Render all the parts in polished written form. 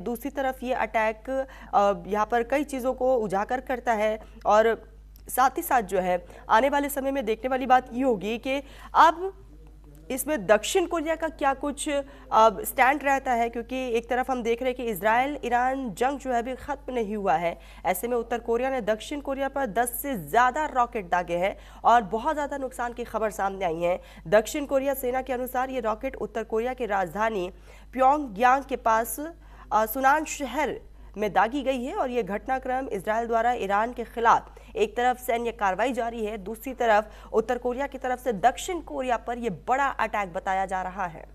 दूसरी तरफ ये अटैक यहाँ पर कई चीज़ों को उजागर करता है और साथ ही साथ जो है आने वाले समय में देखने वाली बात ये होगी कि अब इसमें दक्षिण कोरिया का क्या कुछ स्टैंड रहता है, क्योंकि एक तरफ हम देख रहे हैं कि इजराइल ईरान जंग जो है अभी खत्म नहीं हुआ है। ऐसे में उत्तर कोरिया ने दक्षिण कोरिया पर 10 से ज़्यादा रॉकेट दागे हैं और बहुत ज़्यादा नुकसान की खबर सामने आई है। दक्षिण कोरिया सेना के अनुसार ये रॉकेट उत्तर कोरिया की राजधानी प्योंगयांग के पास सुनान शहर में दागी गई है और यह घटनाक्रम इजराइल द्वारा ईरान के खिलाफ एक तरफ सैन्य कार्रवाई जारी है, दूसरी तरफ उत्तर कोरिया की तरफ से दक्षिण कोरिया पर यह बड़ा अटैक बताया जा रहा है।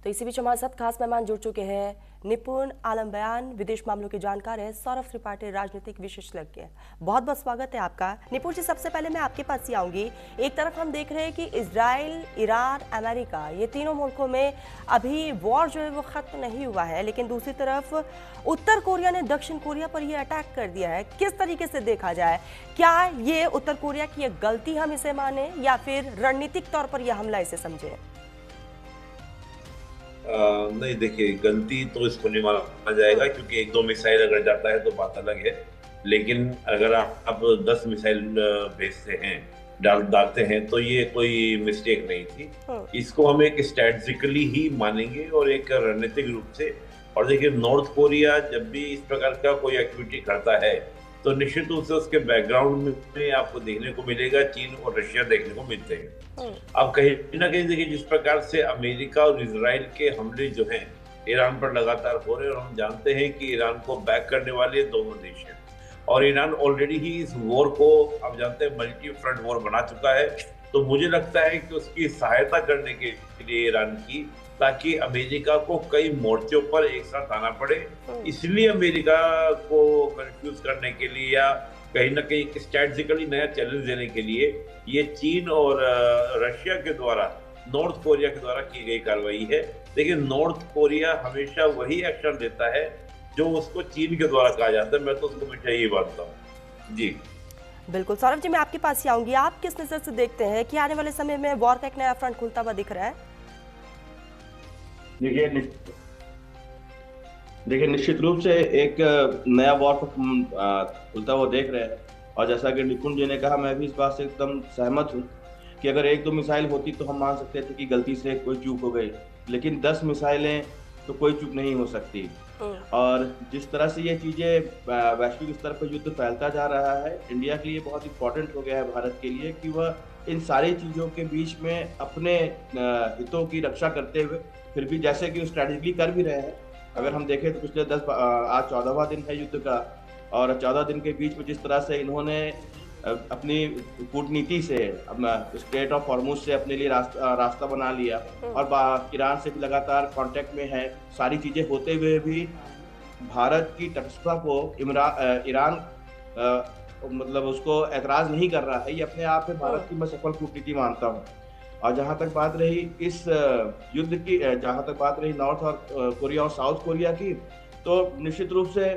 तो इसी बीच हमारे साथ खास मेहमान जुड़ चुके हैं, निपुण आलम बयान विदेश मामलों के जानकार हैं सौरभ त्रिपाठी, राजनीतिक विशेषज्ञ। बहुत बहुत स्वागत है आपका। निपुण जी, सबसे पहले मैं आपके पास ही आऊंगी। एक तरफ हम देख रहे हैं कि इजराइल, ईरान, अमेरिका, ये तीनों मुल्कों में अभी वॉर जो है वो खत्म नहीं हुआ है, लेकिन दूसरी तरफ उत्तर कोरिया ने दक्षिण कोरिया पर यह अटैक कर दिया है। किस तरीके से देखा जाए, क्या ये उत्तर कोरिया की एक गलती हम इसे माने या फिर रणनीतिक तौर पर यह हमला इसे समझे? नहीं, देखिए, गलती तो इसको नहीं माना जाएगा क्योंकि एक दो मिसाइल अगर जाता है तो बात अलग है। लेकिन अगर आप 10 मिसाइल भेजते हैं, डालते हैं, तो ये कोई मिस्टेक नहीं थी। इसको हम एक स्ट्रेटेजिकली ही मानेंगे और एक रणनीतिक रूप से। और देखिए, नॉर्थ कोरिया जब भी इस प्रकार का कोई एक्टिविटी करता है तो निश्चित रूप से उसके बैकग्राउंड में आपको देखने को मिलेगा चीन और रशिया देखने को मिलते हैं। अब कहीं ना कहीं देखिए, जिस प्रकार से अमेरिका और इजराइल के हमले जो हैं ईरान पर लगातार हो रहे हैं, और हम जानते हैं कि ईरान को बैक करने वाले दोनों देश हैं और ईरान ऑलरेडी ही इस वॉर को, आप जानते हैं, मल्टी फ्रंट वॉर बना चुका है। तो मुझे लगता है कि उसकी सहायता करने के लिए ईरान की, ताकि अमेरिका को कई मोर्चों पर एक साथ आना पड़े, इसलिए अमेरिका को कंफ्यूज करने के लिए या कहीं ना कहीं स्ट्रेटेजिकली नया चैलेंज देने के लिए ये चीन और रशिया के द्वारा, नॉर्थ कोरिया के द्वारा की गई कार्रवाई है। लेकिन नॉर्थ कोरिया हमेशा वही एक्शन लेता है जो उसको चीन के द्वारा कहा जाता है। मैं तो उसको हमेशा यही मानता हूँ। जी बिल्कुल। सौरभ जी, मैं आपके पास ही आऊंगी। आप किस नजर से देखते हैं कि आने वाले समय में वॉर का एक नया फ्रंट खुलता हुआ दिख रहा है? देखिए, निश्चित रूप से एक नया वॉर खुलता हुआ देख रहे हैं। और जैसा कि निपुण जी ने कहा, मैं भी इस बात से एकदम सहमत हूँ कि अगर एक दो मिसाइल होती तो हम मान सकते थे कि गलती से कोई चूक हो गई, लेकिन 10 मिसाइलें तो कोई चूक नहीं हो सकती। और जिस तरह से ये चीजें वैश्विक स्तर पर युद्ध फैलता जा रहा है, इंडिया के लिए बहुत इंपॉर्टेंट हो गया है, भारत के लिए, कि वह इन सारी चीजों के बीच में अपने हितों की रक्षा करते हुए फिर भी, जैसे कि स्ट्रैटेजिकली कर भी रहे हैं। अगर हम देखें तो पिछले आज 14वां दिन है युद्ध का, और 14 दिन के बीच में जिस तरह से इन्होंने अपनी कूटनीति से, अपना स्ट्रेट ऑफ हॉर्मुज से अपने लिए रास्ता बना लिया, और ईरान से भी लगातार कांटेक्ट में है। सारी चीजें होते हुए भी भारत की तटस्थता को ईरान मतलब उसको ऐतराज नहीं कर रहा है। ये अपने आप में भारत की मैं सफल कूटनीति मानता हूँ। और जहां तक बात रही इस युद्ध की, जहां तक बात रही नॉर्थ और कोरिया और साउथ कोरिया की, तो निश्चित रूप से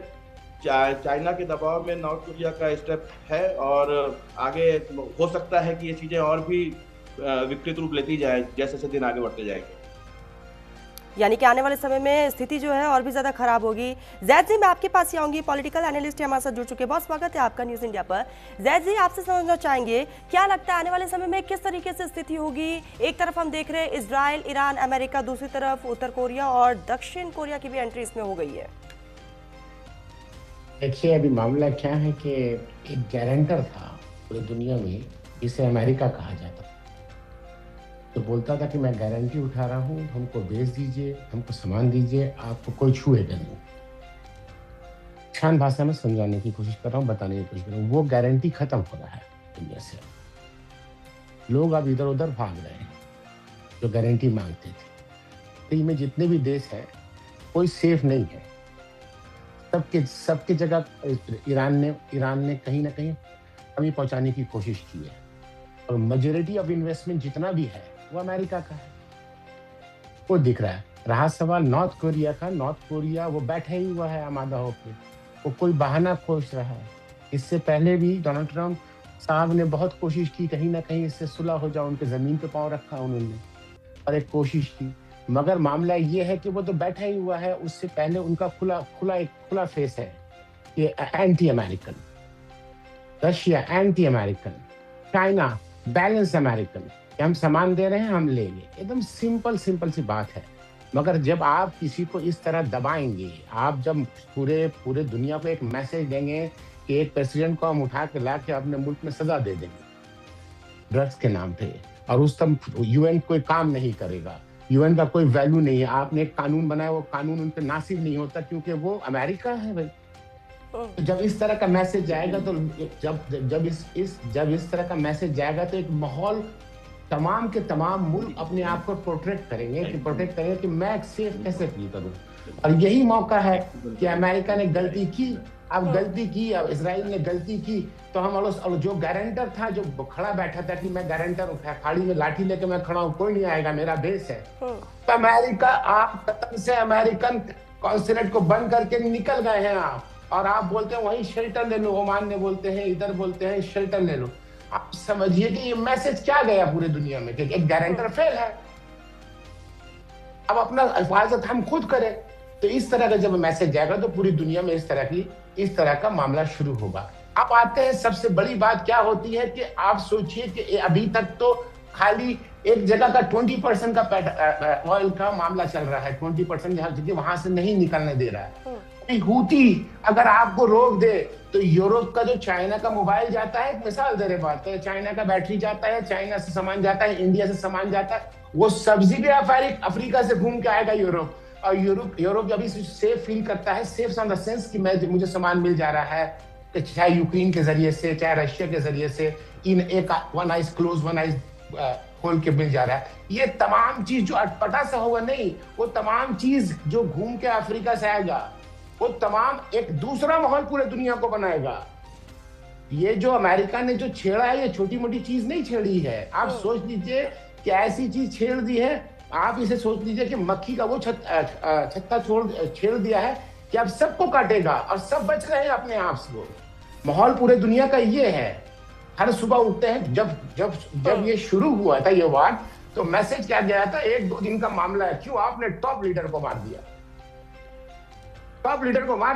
चाइना के दबाव में नॉर्थ कोरिया का स्टेप है, और आगे हो सकता है कि ये चीजें और भी विकृत रूप लेती जाए जैसे जैसे दिन आगे बढ़ते जाएंगे। यानी कि आने वाले समय में स्थिति जो है और भी ज्यादा खराब होगी। जैद जी, मैं आपके पास ही आऊंगी। पॉलिटिकल एनालिस्ट हमारे साथ जुड़ चुके हैं। बहुत स्वागत है आपका न्यूज इंडिया पर। जैद जी, आपसे समझना चाहेंगे, क्या लगता है आने वाले समय में किस तरीके से स्थिति होगी? एक तरफ हम देख रहे हैं इजराइल, ईरान, अमेरिका, दूसरी तरफ उत्तर कोरिया और दक्षिण कोरिया की भी एंट्री इसमें हो गई है। देखिए, अभी मामला क्या है कि एक गारंटर था पूरी दुनिया में जिसे अमेरिका कहा जाता, तो बोलता था कि मैं गारंटी उठा रहा हूँ, हमको बेच दीजिए, हमको सामान दीजिए, आपको कोई छुएगा नहीं। आसान भाषा में समझाने की कोशिश कर रहा हूँ, बताने की कोशिश कर रहा हूँ। वो गारंटी खत्म हो रहा है दुनिया से। लोग अब इधर उधर भाग रहे हैं जो गारंटी मांगते थे। तो इनमें जितने भी देश हैं कोई सेफ नहीं है। सबके जगह ईरान ने कहीं ना कहीं कमी पहुंचाने की कोशिश की है, और मेजॉरिटी ऑफ इन्वेस्टमेंट जितना भी है वो अमेरिका का है, वो दिख रहा है। रहा सवाल नॉर्थ कोरिया का, नॉर्थ कोरिया वो बैठा ही हुआ है आमादा होकर, वो कोई बहाना खोज रहा है। इससे पहले भी डोनाल्ड ट्रंप साहब ने बहुत कोशिश की कहीं ना कहीं इससे सुलह हो जाए, उनके जमीन पे पांव रखा उन्होंने और एक कोशिश की, मगर मामला ये है कि वो तो बैठा ही हुआ है। उससे पहले उनका खुला फेस है, ये anti American, Russia anti American, China balance American, हम सामान दे रहे हैं हम लेंगे, एकदम सिंपल सी बात है। मगर जब आप किसी को इस तरह दबाएंगे, आप जब पूरे दुनिया को एक मैसेज देंगे कि एक प्रेसिडेंट को हम उठा के ला के अपने मुल्क में सजा दे देंगे ड्रग्स के नाम पे, और उस तब यूएन कोई काम नहीं करेगा, यूएन का कोई वैल्यू नहीं है। आपने एक कानून बनाया, वो कानून उन पर नासिब नहीं होता क्योंकि वो अमेरिका है भाई। तो जब इस तरह का मैसेज जाएगा, तो जब इस तरह का मैसेज जाएगा तो एक माहौल तमाम के तमाम मुल्क अपने आप को प्रोटेक्ट करेंगे कि मैं सेफ कैसे फील करूं। और यही मौका है कि अमेरिका ने गलती की, अब इसराइल ने गलती की, तो हम जो गारंटर था, जो खड़ा बैठा था कि मैं गारंटर हूं, खाड़ी में लाठी लेके मैं खड़ा हूं, कोई नहीं आएगा, मेरा बेस है, तो अमेरिका, आप कतन से अमेरिकन कॉन्सुलेट को बंद करके निकल गए हैं आप, और आप बोलते हैं वहीं शेल्टर ले लो, ओमान ने बोलते हैं, इधर बोलते हैं शेल्टर ले लो। आप समझिए कि ये मैसेज क्या गया पूरी दुनिया में कि एक गारंटर फेल है, अब अपना हिफाजत हम खुद करें। तो इस तरह का जब मैसेज जाएगा तो पूरी दुनिया में इस तरह का मामला शुरू होगा। अब आते हैं, सबसे बड़ी बात क्या होती है कि आप सोचिए कि अभी तक तो खाली एक जगह का 20% का ऑयल का मामला चल रहा है, 20% वहां से नहीं निकलने दे रहा है। हूती अगर आपको रोक दे तो यूरोप का जो चाइना का मोबाइल जाता है, एक मिसाल दे रहे बात, तो चाइना का बैटरी जाता है, चाइना से सामान जाता है, इंडिया से सामान जाता है, वो सब्जी भी अफ्रीका से घूम के आएगा यूरोप, और यूरोप अभी सेफ फील करता है, सेफ इन द सेंस कि मुझे सामान मिल जा रहा है, चाहे यूक्रेन के जरिए से, चाहे रशिया के जरिए से, one eyes close one eyes खोल के मिल जा रहा है। ये तमाम चीज जो अटपटा सा होगा नहीं, वो तमाम चीज जो घूम के अफ्रीका से आएगा, वो तमाम एक दूसरा माहौल पूरे दुनिया को बनाएगा। ये जो अमेरिका ने जो छेड़ा है, ये छोटी मोटी चीज नहीं छेड़ी है। आप सोच लीजिए कि ऐसी चीज छेड़ दी है, आप इसे सोच लीजिए कि मक्खी का वो छत्ता छेड़ दिया है कि अब सबको काटेगा और सब बच रहे हैं अपने आप से। माहौल पूरे दुनिया का ये है। हर सुबह उठते हैं, जब ये शुरू हुआ था ये वार, तो मैसेज क्या गया था, 1-2 दिन का मामला है, क्यों आपने टॉप लीडर को मार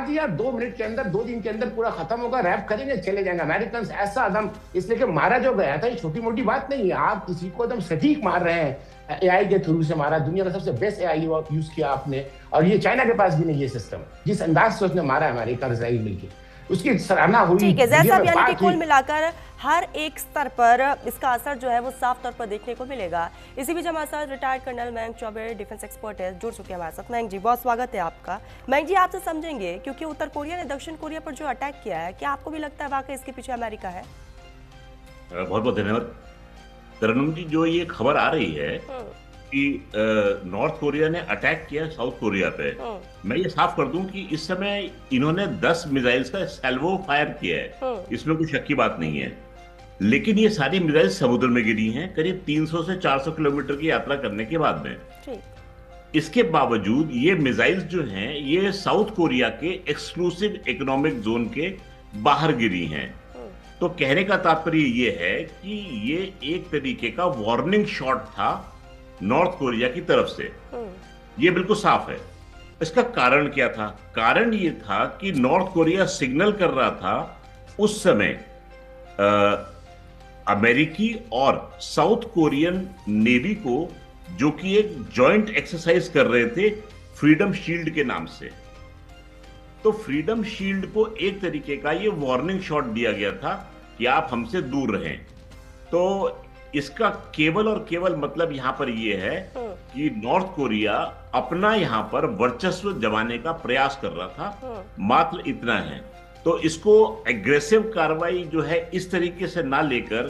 दिया, 2 मिनट के अंदर, 2 दिन के अंदर पूरा खत्म होगा, रैप करेंगे, चले जाएंगे अमेरिकन। ऐसा एकदम, इसलिए कि मारा जो गया था ये छोटी मोटी बात नहीं है। आप किसी को एकदम सटीक मार रहे हैं, एआई के थ्रू से मारा, दुनिया का सबसे बेस्ट एआई यूज किया आपने, और ये चाइना के पास भी नहीं ये सिस्टम, जिस अंदाज से उसने मारा अमेरिका और इजराइल मिलकर, उसकी सराहना हुई। ठीक है जैसा, यानी कि कुल मिलाकर हर एक स्तर पर इसका असर जो है वो साफ तौर पर देखने को मिलेगा। इसी बीच हमारे साथ retired colonel Mayank Choubey, defence expert है, जुड़ चुके हैं हमारे साथ। मयंक जी, बहुत स्वागत है आपका। मयंक जी, आपसे समझेंगे, क्योंकि उत्तर कोरिया ने दक्षिण कोरिया पर जो अटैक किया है, क्या आपको भी लगता है वाकई इसके पीछे अमेरिका है? बहुत बहुत धन्यवाद तरन्नुम जी। जो ये खबर आ रही है कि नॉर्थ कोरिया ने अटैक किया साउथ कोरिया पे, मैं ये साफ कर दूं कि इस समय इन्होंने 10 मिसाइल्स का सैल्वो फायर किया है, इसमें कोई शक की बात नहीं है। लेकिन ये सारी मिसाइल समुद्र में गिरी हैं, करीब 300 से 400 किलोमीटर की यात्रा करने के बाद में। इसके बावजूद ये मिसाइल्स जो हैं ये साउथ कोरिया के एक्सक्लूसिव इकोनॉमिक जोन के बाहर गिरी हैं। तो कहने का तात्पर्य ये है कि ये एक तरीके का वार्निंग शॉट था नॉर्थ कोरिया की तरफ से, ये बिल्कुल साफ है। इसका कारण क्या था? कारण ये था कि नॉर्थ कोरिया सिग्नल कर रहा था उस समय अमेरिकी और साउथ कोरियन नेवी को, जो कि एक जॉइंट एक्सरसाइज कर रहे थे फ्रीडम शील्ड के नाम से। तो फ्रीडम शील्ड को एक तरीके का ये वार्निंग शॉट दिया गया था कि आप हमसे दूर रहें। तो इसका केवल और केवल मतलब यहां पर यह है कि नॉर्थ कोरिया अपना यहां पर वर्चस्व जमाने का प्रयास कर रहा था, मात्र इतना है। तो इसको एग्रेसिव कार्रवाई जो है इस तरीके से ना लेकर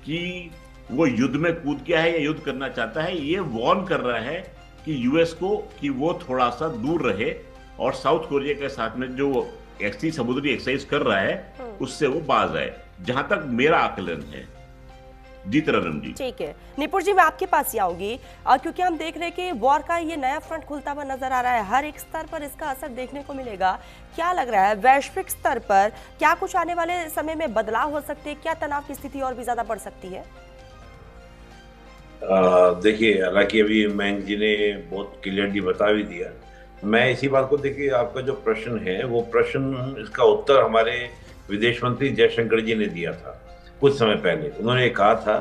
कि वो युद्ध में कूद गया है या युद्ध करना चाहता है, ये वार्न कर रहा है कि यूएस को कि वो थोड़ा सा दूर रहे और साउथ कोरिया के साथ में जो समुद्री एक्सरसाइज कर रहा है उससे वो बाज आए, जहां तक मेरा आकलन है। जी तरन्नुम जी। ठीक है निपुण जी, मैं आपके पास ही आऊंगी क्योंकि हम देख रहे हैं कि वॉर का ये नया फ्रंट खुलता हुआ नजर आ रहा है, हर एक स्तर पर इसका असर देखने को मिलेगा। क्या लग रहा है वैश्विक स्तर पर क्या कुछ आने वाले समय में बदलाव हो सकते हैं, क्या तनाव की स्थिति और भी ज्यादा बढ़ सकती है? देखिए, हालांकि अभी मयंक जी ने बहुत क्लियरली बता भी दिया। मैं इसी बात को, देखिए आपका जो प्रश्न है वो प्रश्न, इसका उत्तर हमारे विदेश मंत्री जयशंकर जी ने दिया था कुछ समय पहले। उन्होंने कहा था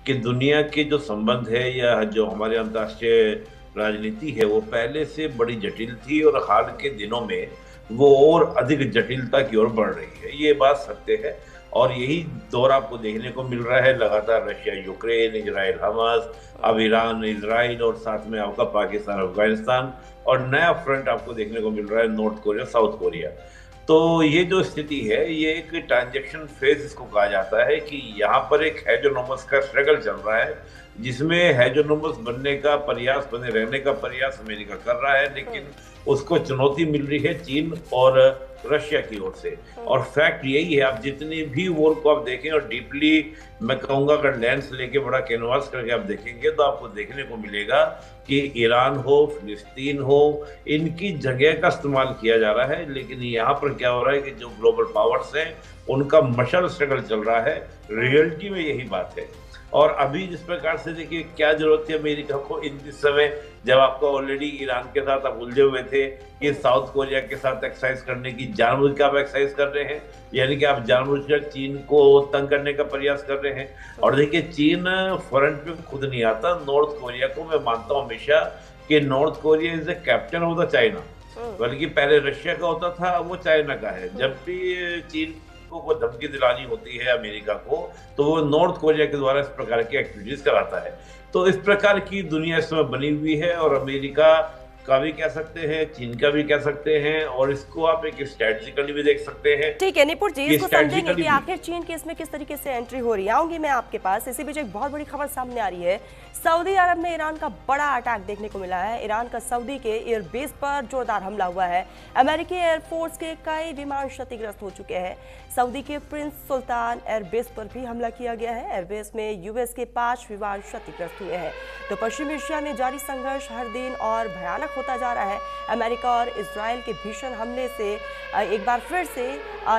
कि दुनिया के जो संबंध है या जो हमारे अंतर्राष्ट्रीय राजनीति है वो पहले से बड़ी जटिल थी और हाल के दिनों में वो और अधिक जटिलता की ओर बढ़ रही है। ये बात सत्य है और यही दौर आपको देखने को मिल रहा है। लगातार रशिया यूक्रेन, इजराइल हमास, अब ईरान इजराइल और साथ में आपका पाकिस्तान अफगानिस्तान, और नया फ्रंट आपको देखने को मिल रहा है नॉर्थ कोरिया साउथ कोरिया। तो ये जो स्थिति है ये एक ट्रांजैक्शन फेज इसको कहा जाता है कि यहाँ पर एक हेजोनोमस का स्ट्रगल चल रहा है, जिसमें हेजोनोमस बनने का प्रयास, बने रहने का प्रयास अमेरिका कर रहा है, लेकिन उसको चुनौती मिल रही है चीन और रशिया की ओर से। और फैक्ट यही है, आप जितनी भी वॉर को आप देखें और डीपली मैं कहूँगा अगर लेंस लेके बड़ा कैनवास करके आप देखेंगे तो आपको देखने को मिलेगा कि ईरान हो, फिलिस्तीन हो, इनकी जगह का इस्तेमाल किया जा रहा है। लेकिन यहाँ पर क्या हो रहा है कि जो ग्लोबल पावर्स हैं उनका मशाल स्ट्रगल चल रहा है। रियलिटी में यही बात है। और अभी जिस प्रकार से देखिए क्या जरूरत है अमेरिका को इस समय, जब आपको ऑलरेडी ईरान के साथ आप उलझे हुए थे कि साउथ कोरिया के साथ एक्सरसाइज करने की, जानबूझ के आप एक्सरसाइज कर रहे हैं, यानी कि आप जानबूझकर चीन को तंग करने का प्रयास कर रहे हैं। और देखिए चीन फ्रंट पे खुद नहीं आता। नॉर्थ कोरिया को मैं मानता हूँ हमेशा कि north Korea is the captain of the China, बल्कि पहले रशिया का होता था, वो चाइना का है। जब भी चीन को धमकी दिलानी होती है अमेरिका को तो वो नॉर्थ कोरिया के द्वारा इस प्रकार की एक्टिविटीज कराता है। तो इस प्रकार की दुनिया इस समय बनी हुई है और अमेरिका का भी कह सकते हैं, चीन का भी कह सकते हैं, और इसको आप एक स्ट्रेटेजिकली भी देख सकते हैं। ठीक है निपुण जी, इसको समझेंगे कि आखिर चीन की इसमें किस तरीके से एंट्री हो रही है। आऊंगी मैं आपके पास। इसी बीच एक बहुत बड़ी खबर सामने आ रही है, सऊदी अरब में ईरान का बड़ा अटैक देखने को मिला है। ईरान का सऊदी के एयरबेस पर जोरदार हमला हुआ है। अमेरिकी एयरफोर्स के कई विमान क्षतिग्रस्त हो चुके हैं। सऊदी के प्रिंस सुल्तान एयरबेस पर भी हमला किया गया है। एयरबेस में यूएस के 5 विमान क्षतिग्रस्त हुए हैं। तो पश्चिमी एशिया में जारी संघर्ष हर दिन और भयानक होता जा रहा है। अमेरिका और इजराइल के भीषण हमले से एक बार फिर से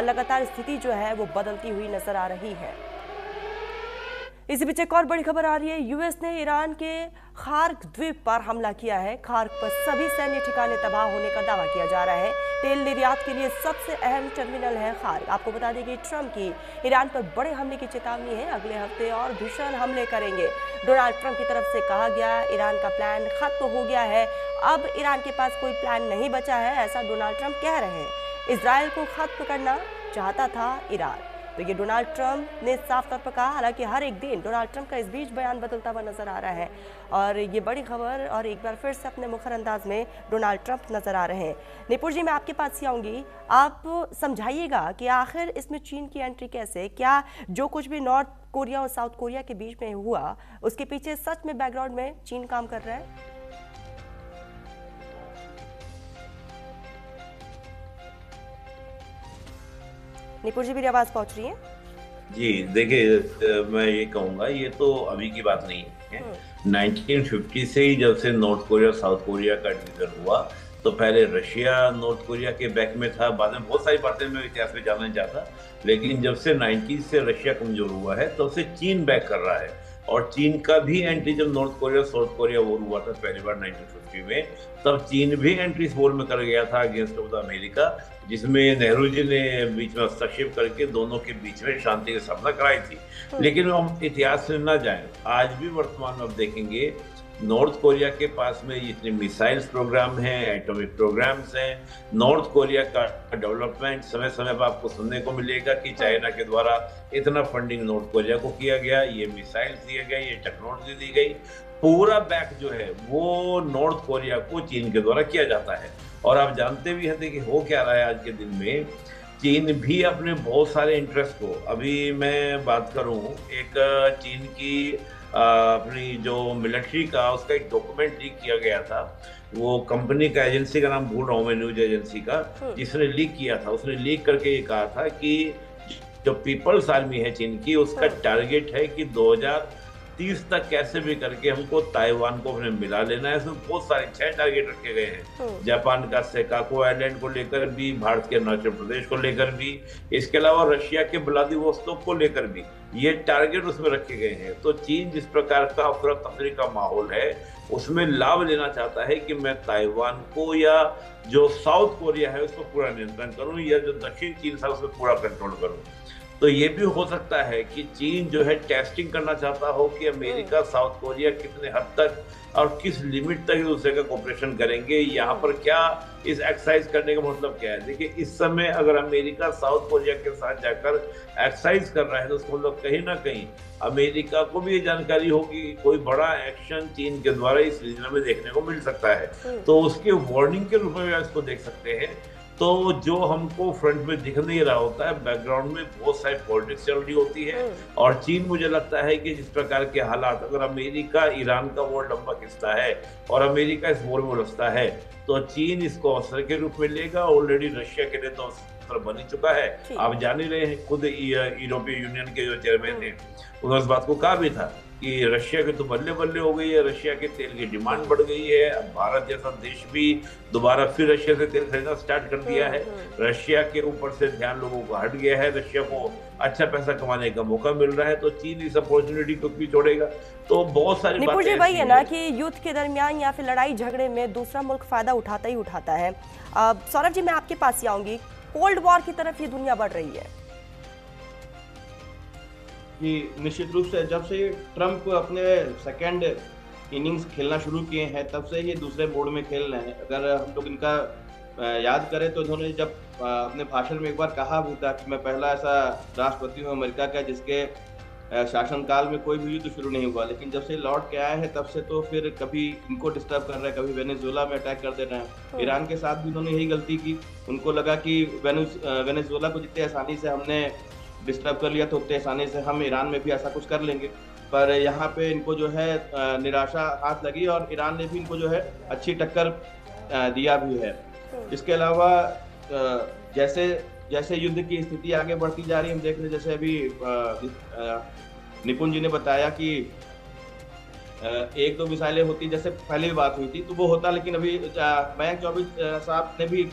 लगातार स्थिति जो है वो बदलती हुई नजर आ रही है। इसी बीच एक और बड़ी खबर आ रही है, यूएस ने ईरान के खार्क द्वीप पर हमला किया है। खार्क पर सभी सैन्य ठिकाने तबाह होने का दावा किया जा रहा है। तेल निर्यात के लिए सबसे अहम टर्मिनल है खार्क। आपको बता दें कि ट्रंप की ईरान पर बड़े हमले की चेतावनी है, अगले हफ्ते और भीषण हमले करेंगे। डोनाल्ड ट्रंप की तरफ से कहा गया ईरान का प्लान खत्म हो गया है, अब ईरान के पास कोई प्लान नहीं बचा है, ऐसा डोनाल्ड ट्रंप कह रहे हैं। इजराइल को खत्म करना चाहता था ईरान, तो ये डोनाल्ड ट्रंप ने साफ तौर पर कहा। हालांकि हर एक दिन डोनाल्ड ट्रंप का इस बीच बयान बदलता हुआ नजर आ रहा है और ये बड़ी खबर, और एक बार फिर से अपने मुखर अंदाज में डोनाल्ड ट्रंप नजर आ रहे हैं। निपुण जी, मैं आपके पास ही आऊंगी, आप समझाइएगा कि आखिर इसमें चीन की एंट्री कैसे, क्या जो कुछ भी नॉर्थ कोरिया और साउथ कोरिया के बीच में हुआ उसके पीछे सच में बैकग्राउंड में चीन काम कर रहा है? निपुण जी, मेरी आवाज पहुंच रही है? जी देखिए, मैं ये कहूँगा ये तो अभी की बात नहीं है। 1950 से ही जब से नॉर्थ कोरिया और साउथ कोरिया का डिवीजन हुआ तो पहले रशिया नॉर्थ कोरिया के बैक में था। बाद में बहुत सारी बातें मैं इतिहास में जानना चाहता, लेकिन जब से 90s से रशिया कमजोर हुआ है तब से चीन बैक कर रहा है। और चीन का भी एंट्री, जब north Korea south Korea war हुआ था पहली बार 1950 में, तब चीन भी एंट्री इस वॉर में कर गया था अगेंस्ट ऑफ द अमेरिका, जिसमें नेहरू जी ने बीच में हस्तक्षेप करके दोनों के बीच में शांति की स्थापना कराई थी। लेकिन हम इतिहास में ना जाएं, आज भी वर्तमान में आप देखेंगे नॉर्थ कोरिया के पास में इतने मिसाइल्स प्रोग्राम हैं, एटॉमिक प्रोग्राम्स हैं। नॉर्थ कोरिया का डेवलपमेंट समय समय पर आपको सुनने को मिलेगा कि चाइना के द्वारा इतना फंडिंग नॉर्थ कोरिया को किया गया, ये मिसाइल्स दिए गए, ये टेक्नोलॉजी दी गई। पूरा बैक जो है वो नॉर्थ कोरिया को चीन के द्वारा किया जाता है। और आप जानते भी हैं कि हो क्या रहा है आज के दिन में, चीन भी अपने बहुत सारे इंटरेस्ट को, अभी मैं बात करूं एक चीन की अपनी जो मिलिट्री का उसका एक डॉक्यूमेंट लीक किया गया था। वो कंपनी का, एजेंसी का नाम भूल रहा हूँ मैं, न्यूज एजेंसी का, जिसने लीक किया था, उसने लीक करके ये कहा था कि जो पीपल्स आर्मी है चीन की, उसका टारगेट है कि 2030 तक कैसे भी करके हमको ताइवान को अपने मिला लेना है। इसमें बहुत सारे 6 टारगेट रखे गए हैं, जापान का सेकाकू आइलैंड को लेकर भी, भारत के अरुणाचल प्रदेश को लेकर भी, इसके अलावा रशिया के व्लादिवोस्तोक को लेकर भी ये टारगेट उसमें रखे गए हैं। तो चीन जिस प्रकार का अफरा तफरी का माहौल है उसमें लाभ लेना चाहता है कि मैं ताइवान को या जो साउथ कोरिया है उस पर पूरा नियंत्रण करूं, या जो दक्षिण चीन था उस पर पूरा कंट्रोल करूं। तो ये भी हो सकता है कि चीन जो है टेस्टिंग करना चाहता हो कि अमेरिका साउथ कोरिया कितने हद तक और किस लिमिट तक एक दूसरे का कोऑपरेशन करेंगे। यहाँ पर क्या इस एक्सरसाइज करने का मतलब क्या है? देखिए, इस समय अगर अमेरिका साउथ कोरिया के साथ जाकर एक्सरसाइज कर रहा है तो उसका मतलब कहीं ना कहीं अमेरिका को भी ये जानकारी होगी कि कोई बड़ा एक्शन चीन के द्वारा इस रीजन में देखने को मिल सकता है। तो उसके वार्निंग के रूप में इसको देख सकते हैं। तो जो हमको फ्रंट में दिख नहीं रहा होता है, बैकग्राउंड में बहुत सारी पॉलिटिक्स चल रही होती है। और चीन, मुझे लगता है कि जिस प्रकार के हालात, अगर अमेरिका ईरान का वॉर लंबा खिंचता है और अमेरिका इस वॉर में उलझता है तो चीन इसको अवसर के रूप में लेगा। ऑलरेडी रशिया के लिए तो अवसर बन ही चुका है। आप जान ही रहे हैं, खुद यूरोपीय यूनियन के जो चेयरमैन थे उन्होंने इस बात को कहा भी था कि रशिया की तो बल्ले बल्ले हो गई है, रशिया के तेल की डिमांड बढ़ गई है। अब भारत जैसा देश भी दोबारा फिर रशिया से तेल खरीदना स्टार्ट कर दिया है। रशिया के ऊपर से ध्यान लोगों को हट गया है, रशिया को अच्छा पैसा कमाने का मौका मिल रहा है, तो चीन इस अपॉर्चुनिटी को भी छोड़ेगा। तो बहुत सारी निपुण जी, वही है ना कि युद्ध के दरमियान या फिर लड़ाई झगड़े में दूसरा मुल्क फायदा उठाता ही उठाता है। सौरभ जी, मैं आपके पास ही आऊंगी। कोल्ड वॉर की तरफ ये दुनिया बढ़ रही है कि निश्चित रूप से जब से ट्रम्प अपने सेकंड इनिंग्स खेलना शुरू किए हैं तब से ये दूसरे मोड में खेल रहे हैं। अगर हम लोग इनका याद करें तो इन्होंने जब अपने भाषण में एक बार कहा भी था कि मैं पहला ऐसा राष्ट्रपति हूँ अमेरिका का जिसके शासनकाल में कोई भी युद्ध शुरू नहीं हुआ। लेकिन जब से लौट के आए हैं तब से तो फिर कभी इनको डिस्टर्ब कर रहे हैं, कभी वेनेजुएला में अटैक कर दे रहे हैं। ईरान के साथ भी उन्होंने यही गलती की। उनको लगा कि वेनेजुएला को जितने आसानी से हमने डिस्टर्ब कर लिया तो उतने आसानी से हम ईरान में भी ऐसा कुछ कर लेंगे। पर यहाँ पे इनको जो है निराशा हाथ लगी और ईरान ने भी इनको जो है अच्छी टक्कर दिया भी है। इसके अलावा जैसे जैसे युद्ध की स्थिति आगे बढ़ती जा रही है, हम देख रहे हैं जैसे अभी निपुण जी ने बताया कि 1-2 मिसाइलें होती, जैसे पहले भी बात हुई थी तो वो होता, लेकिन अभी मयंक चौबे साहब ने भी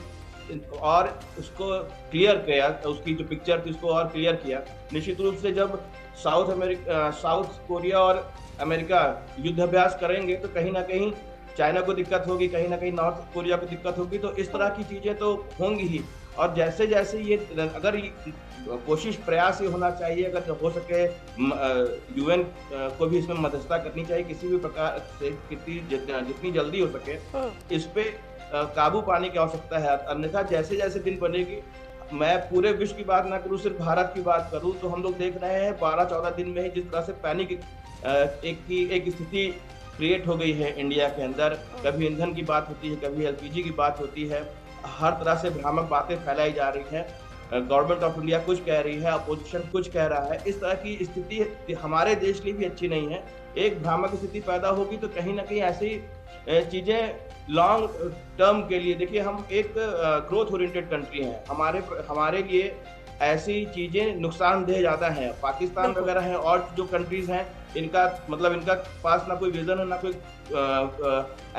और उसको क्लियर किया, उसकी जो पिक्चर थी उसको और क्लियर किया। निश्चित रूप से जब साउथ कोरिया और अमेरिका युद्धाभ्यास करेंगे तो कहीं ना कहीं चाइना को दिक्कत होगी, कहीं ना कहीं नॉर्थ कोरिया को दिक्कत होगी। तो इस तरह की चीजें तो होंगी ही। और जैसे जैसे ये अगर कोशिश प्रयास ये होना चाहिए, अगर हो सके यूएन को भी इसमें मध्यस्थता करनी चाहिए किसी भी प्रकार से, जितनी जल्दी हो सके इस पे काबू पाने की आवश्यकता है। अन्यथा जैसे जैसे दिन बनेगी, मैं पूरे विश्व की बात ना करूं, सिर्फ भारत की बात करूं, तो हम लोग देख रहे हैं 12-14 दिन में ही जिस तरह से पैनिक एक स्थिति क्रिएट हो गई है इंडिया के अंदर। कभी ईंधन की बात होती है, कभी एलपीजी की बात होती है, हर तरह से भ्रामक बातें फैलाई जा रही हैं। गवर्नमेंट ऑफ इंडिया कुछ कह रही है, अपोजिशन कुछ कह रहा है। इस तरह की स्थिति हमारे देश के लिए भी अच्छी नहीं है। एक भ्रामक स्थिति पैदा होगी तो कहीं ना कहीं ऐसी चीजें लॉन्ग टर्म के लिए, देखिए हम एक ग्रोथ ओरिएंटेड कंट्री हैं, हमारे लिए ऐसी चीजें नुकसानदेह ज्यादा है। पाकिस्तान वगैरह है और जो कंट्रीज हैं इनका मतलब इनका पास ना कोई विजन है, ना कोई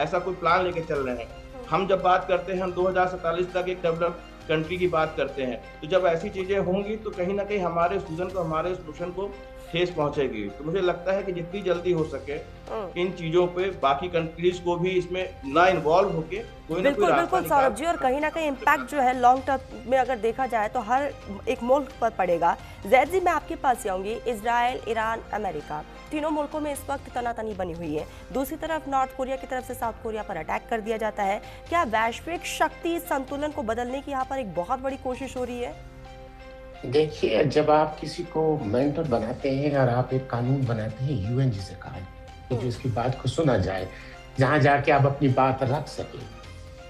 ऐसा कोई प्लान लेके चल रहे हैं। हम जब बात करते हैं, हम 2047 तक एक डेवलप कंट्री की बात करते हैं, तो जब ऐसी चीजें होंगी तो कहीं ना कहीं हमारे सूजन को, हमारे सोल्यूशन को ठेस पहुंचेगी। तो मुझे लगता है कि जितनी जल्दी हो सके इन चीजों पे बाकी कंट्रीज को भी इसमें ना इन्वॉल्व होके कोई ना कोई रास्ता बिल्कुल सौरभ जी, और कहीं ना कहीं इम्पैक्ट जो है लॉन्ग टर्म में अगर देखा जाए तो हर एक मुल्क पर पड़ेगा। जैद जी, मैं आपके पास आऊंगी। इजराइल, ईरान, अमेरिका, तीनों मुल्कों में इस वक्त तनातनी बनी हुई है। दूसरी तरफ नॉर्थ कोरिया की तरफ से साउथ कोरिया पर अटैक कर दिया जाता है। क्या वैश्विक शक्ति संतुलन को बदलने की यहाँ पर एक बहुत बड़ी कोशिश हो रही है? देखिए, जब आप किसी को मेंटर बनाते हैं और आप एक कानून बनाते हैं, यूएन जिसे कहा है, तो जो इसकी बात को सुना जाए, जहां जाके आप अपनी बात रख सके,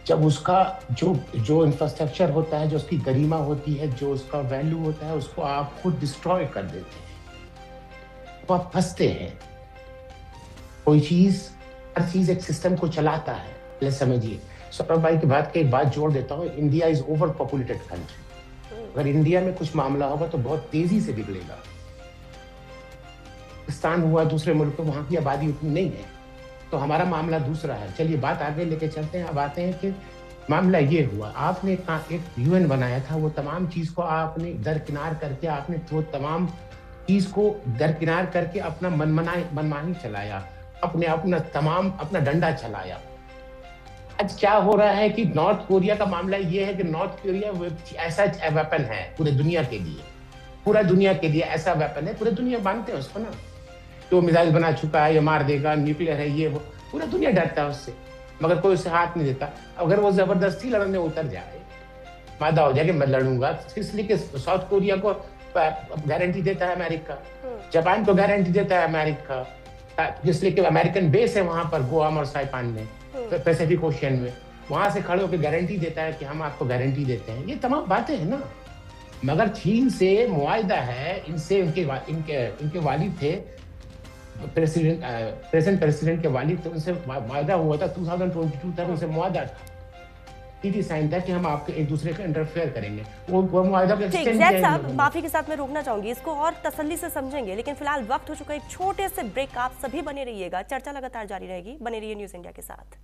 जब उसका जो इंफ्रास्ट्रक्चर होता है, जो उसकी गरिमा होती है, जो उसका वैल्यू होता है, उसको आप खुद डिस्ट्रॉय कर देते हैं तो आप फंसते हैं। कोई चीज, हर चीज एक सिस्टम को चलाता है। पहले समझिए, सौरभ भाई की बात के एक बात जोड़ देता हूँ, India is over populated country. अगर इंडिया में कुछ मामला होगा तो बहुत तेजी से बिगड़ेगा। पाकिस्तान हुआ, दूसरे मुल्क में, वहां की आबादी उतनी नहीं है, तो हमारा मामला दूसरा है। चलिए बात आगे लेके चलते हैं। अब आते हैं कि मामला ये हुआ, आपने एक यूएन बनाया था, वो तमाम चीज को आपने दरकिनार करके, आपने वो तमाम चीज को दरकिनार करके अपना मनमानी चलाया, अपना डंडा चलाया। आज क्या हो रहा है कि नॉर्थ कोरिया का मामला ये है कि नॉर्थ कोरिया ऐसा वेपन है पूरे दुनिया के लिए, पूरा दुनिया के लिए ऐसा वेपन है, पूरे दुनिया मानते हैं उसको ना, तो मिसाइल बना चुका है, ये मार देगा, न्यूक्लियर है, ये वो, पूरा दुनिया डरता है उससे, मगर कोई उससे हाथ नहीं देता। अगर वो जबरदस्ती लड़ने उतर जाए, वादा हो जाए कि मैं लड़ूंगा, इसलिए कि साउथ कोरिया को गारंटी देता है अमेरिका, जापान को गारंटी देता है अमेरिका, इसलिए कि अमेरिकन बेस है वहां पर गुआम और साइपान में, पैसिफिक ओशियन में, वहां से खड़े होकर गारंटी देता है कि हम आपको गारंटी देते हैं। ये तमाम बातें हैं ना। मगर चीन से मुआहदा है, इनसे इनके वालिद थे, प्रेजेंट प्रेसिडेंट के वालिद थे, उनसे मुआहदा हुआ था 2022 तक, उनसे मुआहदा था, सीधी साइन था कि हम आपके एक दूसरे का इंटरफेयर करेंगे। वो मुआहदा के ठीक, जैद साहब माफी के साथ मैं रोकना चाहूंगी, इसको और तसल्ली से समझेंगे, लेकिन फिलहाल वक्त हो चुका है एक छोटे से ब्रेक। आप सभी बने रहिएगा, चर्चा लगातार जारी रहेगी, बने रहिए न्यूज़ इंडिया के साथ।